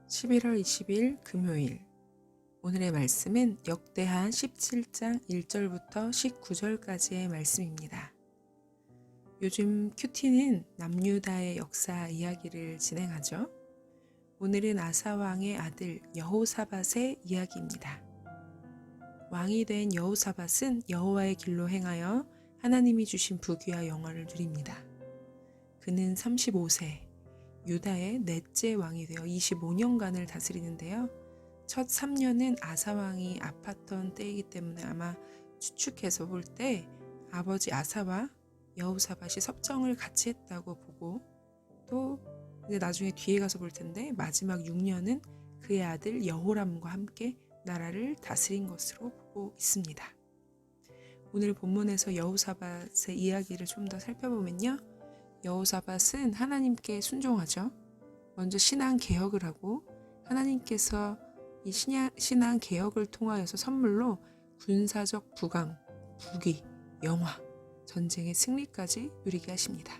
11월 20일 금요일. 오늘의 말씀은 역대하 17장 1절부터 19절까지의 말씀입니다. 요즘 큐티는 남유다의 역사 이야기를 진행하죠. 오늘은 아사왕의 아들 여호사밧의 이야기입니다. 왕이 된 여호사밧은 여호와의 길로 행하여 하나님이 주신 부귀와 영화를 누립니다. 그는 35세, 유다의 넷째 왕이 되어 25년간을 다스리는데요. 첫 3년은 아사왕이 아팠던 때이기 때문에 아마 추측해서 볼 때 아버지 아사와 여호사밧이 섭정을 같이 했다고 보고, 또 이제 나중에 뒤에 가서 볼 텐데 마지막 6년은 그의 아들 여호람과 함께 나라를 다스린 것으로 보고 있습니다. 오늘 본문에서 여호사밧의 이야기를 좀 더 살펴보면요. 여호사밧은 하나님께 순종하죠. 먼저 신앙 개혁을 하고 하나님께서 이 신앙 개혁을 통하여서 선물로 군사적 부강, 부귀, 영화, 전쟁의 승리까지 누리게 하십니다.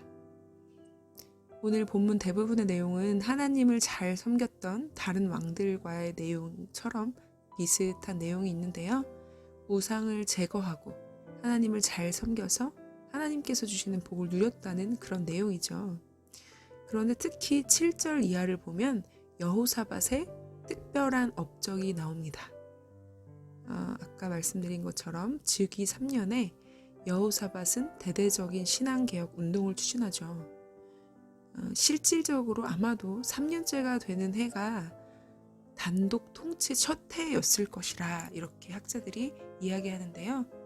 오늘 본문 대부분의 내용은 하나님을 잘 섬겼던 다른 왕들과의 내용처럼 비슷한 내용이 있는데요. 우상을 제거하고 하나님을 잘 섬겨서 하나님께서 주시는 복을 누렸다는 그런 내용이죠. 그런데 특히 7절 이하를 보면 여호사밧의 특별한 업적이 나옵니다. 아까 말씀드린 것처럼 즉위 3년에 여호사밧은 대대적인 신앙개혁 운동을 추진하죠. 실질적으로 아마도 3년째가 되는 해가 단독 통치 첫 해였을 것이라 이렇게 학자들이 이야기하는데요.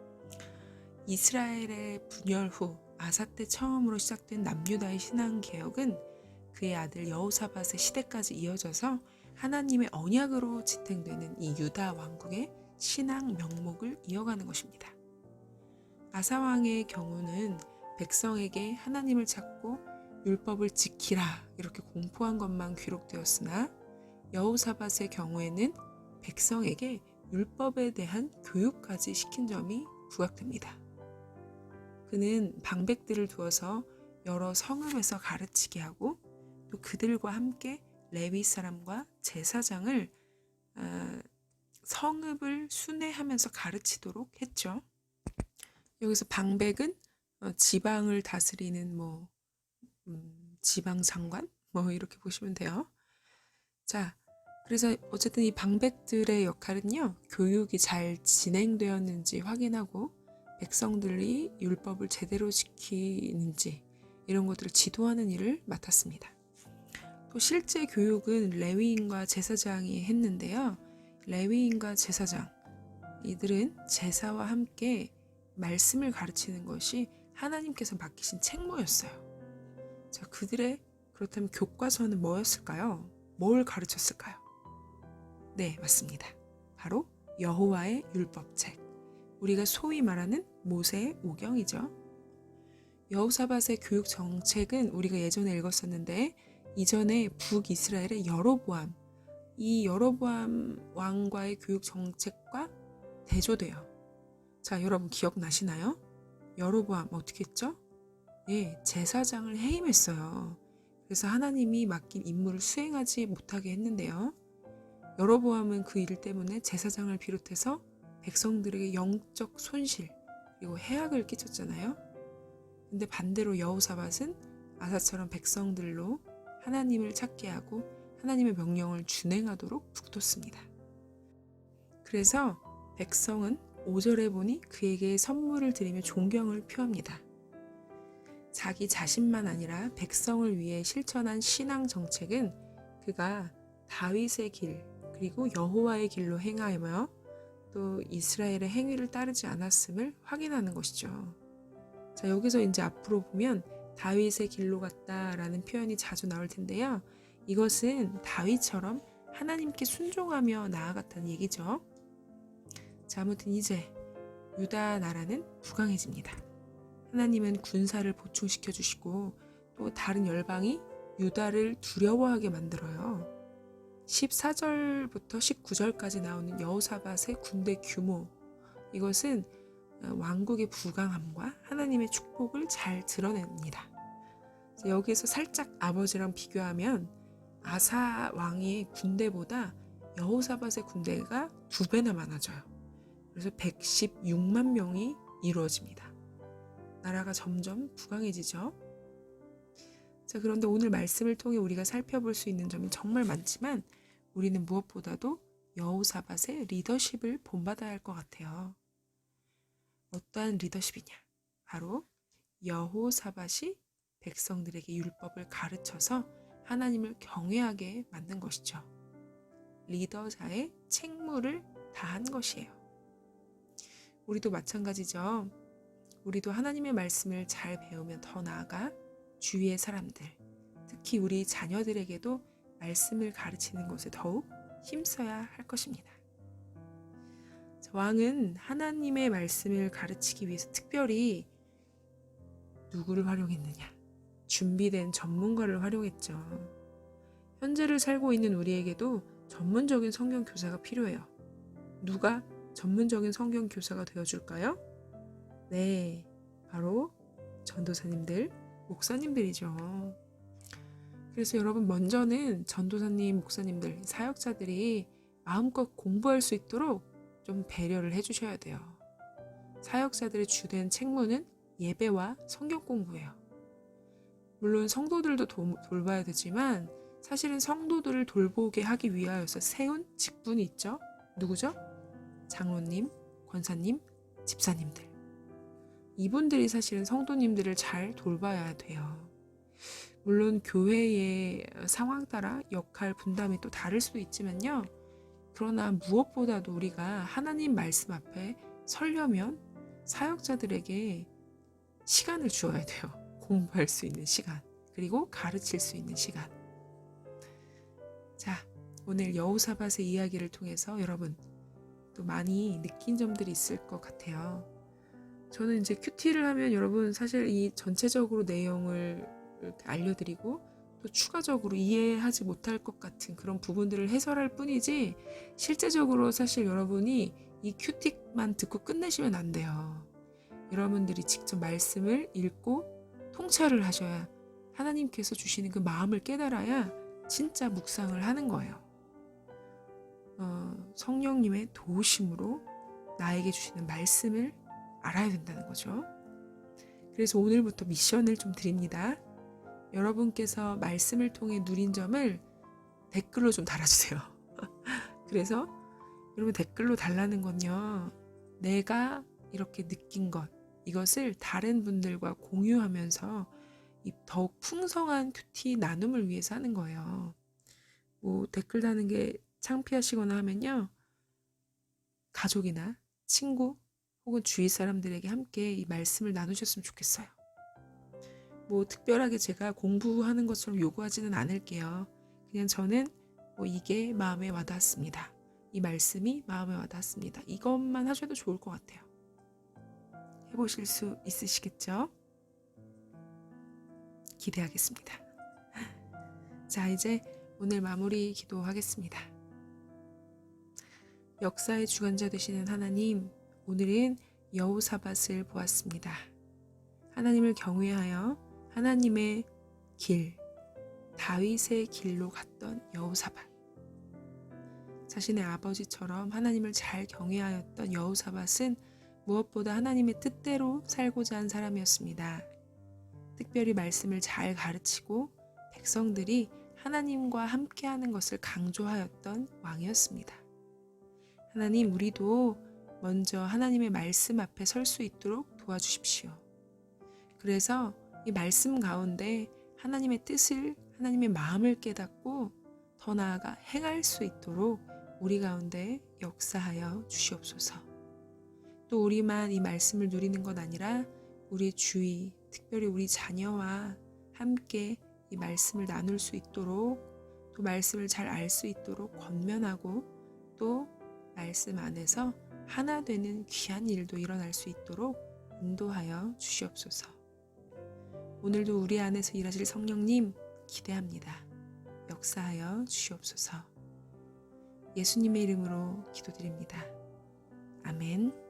이스라엘의 분열 후 아사 때 처음으로 시작된 남유다의 신앙개혁은 그의 아들 여호사밧의 시대까지 이어져서 하나님의 언약으로 지탱되는 이 유다 왕국의 신앙 명목을 이어가는 것입니다. 아사 왕의 경우는 백성에게 하나님을 찾고 율법을 지키라 이렇게 공포한 것만 기록되었으나 여호사밧의 경우에는 백성에게 율법에 대한 교육까지 시킨 점이 부각됩니다. 그는 방백들을 두어서 여러 성읍에서 가르치게 하고 또 그들과 함께 레위 사람과 제사장을 성읍을 순회하면서 가르치도록 했죠. 여기서 방백은 지방을 다스리는 지방 장관 이렇게 보시면 돼요. 자, 그래서 어쨌든 이 방백들의 역할은요, 교육이 잘 진행되었는지 확인하고 백성들이 율법을 제대로 지키는지 이런 것들을 지도하는 일을 맡았습니다. 또 실제 교육은 레위인과 제사장이 했는데요. 레위인과 제사장, 이들은 제사와 함께 말씀을 가르치는 것이 하나님께서 맡기신 책무였어요. 자, 그들의 그렇다면 교과서는 뭐였을까요? 뭘 가르쳤을까요? 네, 맞습니다. 바로 여호와의 율법책, 우리가 소위 말하는 모세의 오경이죠. 여호사밧의 교육 정책은 우리가 예전에 읽었었는데 이전에 북이스라엘의 여로보암, 이 여로보암 왕과의 교육 정책과 대조돼요. 자, 여러분 기억나시나요? 여로보암 어떻게 했죠? 예, 제사장을 해임했어요. 그래서 하나님이 맡긴 임무를 수행하지 못하게 했는데요. 여로보암은 그 일 때문에 제사장을 비롯해서 백성들에게 영적 손실 그리고 해악을 끼쳤잖아요. 근데 반대로 여호사밧은 아사처럼 백성들로 하나님을 찾게 하고 하나님의 명령을 준행하도록 북돋습니다. 그래서 백성은 5절에 보니 그에게 선물을 드리며 존경을 표합니다. 자기 자신만 아니라 백성을 위해 실천한 신앙 정책은 그가 다윗의 길 그리고 여호와의 길로 행하며 또 이스라엘의 행위를 따르지 않았음을 확인하는 것이죠. 자, 여기서 이제 앞으로 보면 다윗의 길로 갔다라는 표현이 자주 나올 텐데요. 이것은 다윗처럼 하나님께 순종하며 나아갔다는 얘기죠. 자, 아무튼 이제 유다 나라는 부강해집니다. 하나님은 군사를 보충시켜 주시고 또 다른 열방이 유다를 두려워하게 만들어요. 14절부터 19절까지 나오는 여호사밧의 군대 규모, 이것은 왕국의 부강함과 하나님의 축복을 잘 드러냅니다. 여기에서 살짝 아버지랑 비교하면 아사 왕의 군대보다 여호사밧의 군대가 2배나 많아져요. 그래서 116만 명이 이루어집니다. 나라가 점점 부강해지죠. 자, 그런데 오늘 말씀을 통해 우리가 살펴볼 수 있는 점이 정말 많지만 우리는 무엇보다도 여호사밧의 리더십을 본받아야 할 것 같아요. 어떠한 리더십이냐? 바로 여호사밧이 백성들에게 율법을 가르쳐서 하나님을 경외하게 만든 것이죠. 리더자의 책무를 다한 것이에요. 우리도 마찬가지죠. 우리도 하나님의 말씀을 잘 배우면 더 나아가 주위의 사람들, 특히 우리 자녀들에게도 말씀을 가르치는 것에 더욱 힘써야 할 것입니다. 왕은 하나님의 말씀을 가르치기 위해서 특별히 누구를 활용했느냐? 준비된 전문가를 활용했죠. 현재를 살고 있는 우리에게도 전문적인 성경 교사가 필요해요. 누가 전문적인 성경 교사가 되어줄까요? 네, 바로 전도사님들, 목사님들이죠. 그래서 여러분, 먼저는 전도사님, 목사님들, 사역자들이 마음껏 공부할 수 있도록 좀 배려를 해주셔야 돼요. 사역자들의 주된 책무는 예배와 성경 공부예요. 물론 성도들도 돌봐야 되지만 사실은 성도들을 돌보게 하기 위하여서 세운 직분이 있죠. 누구죠? 장로님, 권사님, 집사님들. 이분들이 사실은 성도님들을 잘 돌봐야 돼요. 물론 교회의 상황 따라 역할 분담이 또 다를 수도 있지만요. 그러나 무엇보다도 우리가 하나님 말씀 앞에 서려면 사역자들에게 시간을 주어야 돼요. 공부할 수 있는 시간, 그리고 가르칠 수 있는 시간. 자, 오늘 여호사밧의 이야기를 통해서 여러분 또 많이 느낀 점들이 있을 것 같아요. 저는 이제 큐티를 하면 여러분 사실 이 전체적으로 내용을 이렇게 알려드리고 또 추가적으로 이해하지 못할 것 같은 그런 부분들을 해설할 뿐이지 실제적으로 사실 여러분이 이 큐티만 듣고 끝내시면 안 돼요. 여러분들이 직접 말씀을 읽고 통찰을 하셔야 하나님께서 주시는 그 마음을 깨달아야 진짜 묵상을 하는 거예요. 성령님의 도우심으로 나에게 주시는 말씀을 알아야 된다는 거죠. 그래서 오늘부터 미션을 좀 드립니다. 여러분께서 말씀을 통해 누린 점을 댓글로 좀 달아주세요. 그래서 여러분 댓글로 달라는 건요. 내가 이렇게 느낀 것, 이것을 다른 분들과 공유하면서 더욱 풍성한 큐티 나눔을 위해서 하는 거예요. 뭐 댓글 다는 게 창피하시거나 하면요. 가족이나 친구 혹은 주위 사람들에게 함께 이 말씀을 나누셨으면 좋겠어요. 뭐 특별하게 제가 공부하는 것처럼 요구하지는 않을게요. 그냥 저는 뭐 이게 마음에 와닿았습니다. 이 말씀이 마음에 와닿았습니다. 이것만 하셔도 좋을 것 같아요. 해보실 수 있으시겠죠? 기대하겠습니다. 자, 이제 오늘 마무리 기도하겠습니다. 역사의 주관자 되시는 하나님, 오늘은 여호사밧을 보았습니다. 하나님을 경외하여 하나님의 길, 다윗의 길로 갔던 여호사밧. 자신의 아버지처럼 하나님을 잘 경외하였던 여호사밧은 무엇보다 하나님의 뜻대로 살고자 한 사람이었습니다. 특별히 말씀을 잘 가르치고 백성들이 하나님과 함께하는 것을 강조하였던 왕이었습니다. 하나님, 우리도 먼저 하나님의 말씀 앞에 설 수 있도록 도와주십시오. 그래서 이 말씀 가운데 하나님의 뜻을, 하나님의 마음을 깨닫고 더 나아가 행할 수 있도록 우리 가운데 역사하여 주시옵소서. 또 우리만 이 말씀을 누리는 것 아니라 우리 주위, 특별히 우리 자녀와 함께 이 말씀을 나눌 수 있도록, 또 말씀을 잘 알 수 있도록 권면하고, 또 말씀 안에서 하나 되는 귀한 일도 일어날 수 있도록 인도하여 주시옵소서. 오늘도 우리 안에서 일하실 성령님 기대합니다. 역사하여 주시옵소서. 예수님의 이름으로 기도드립니다. 아멘.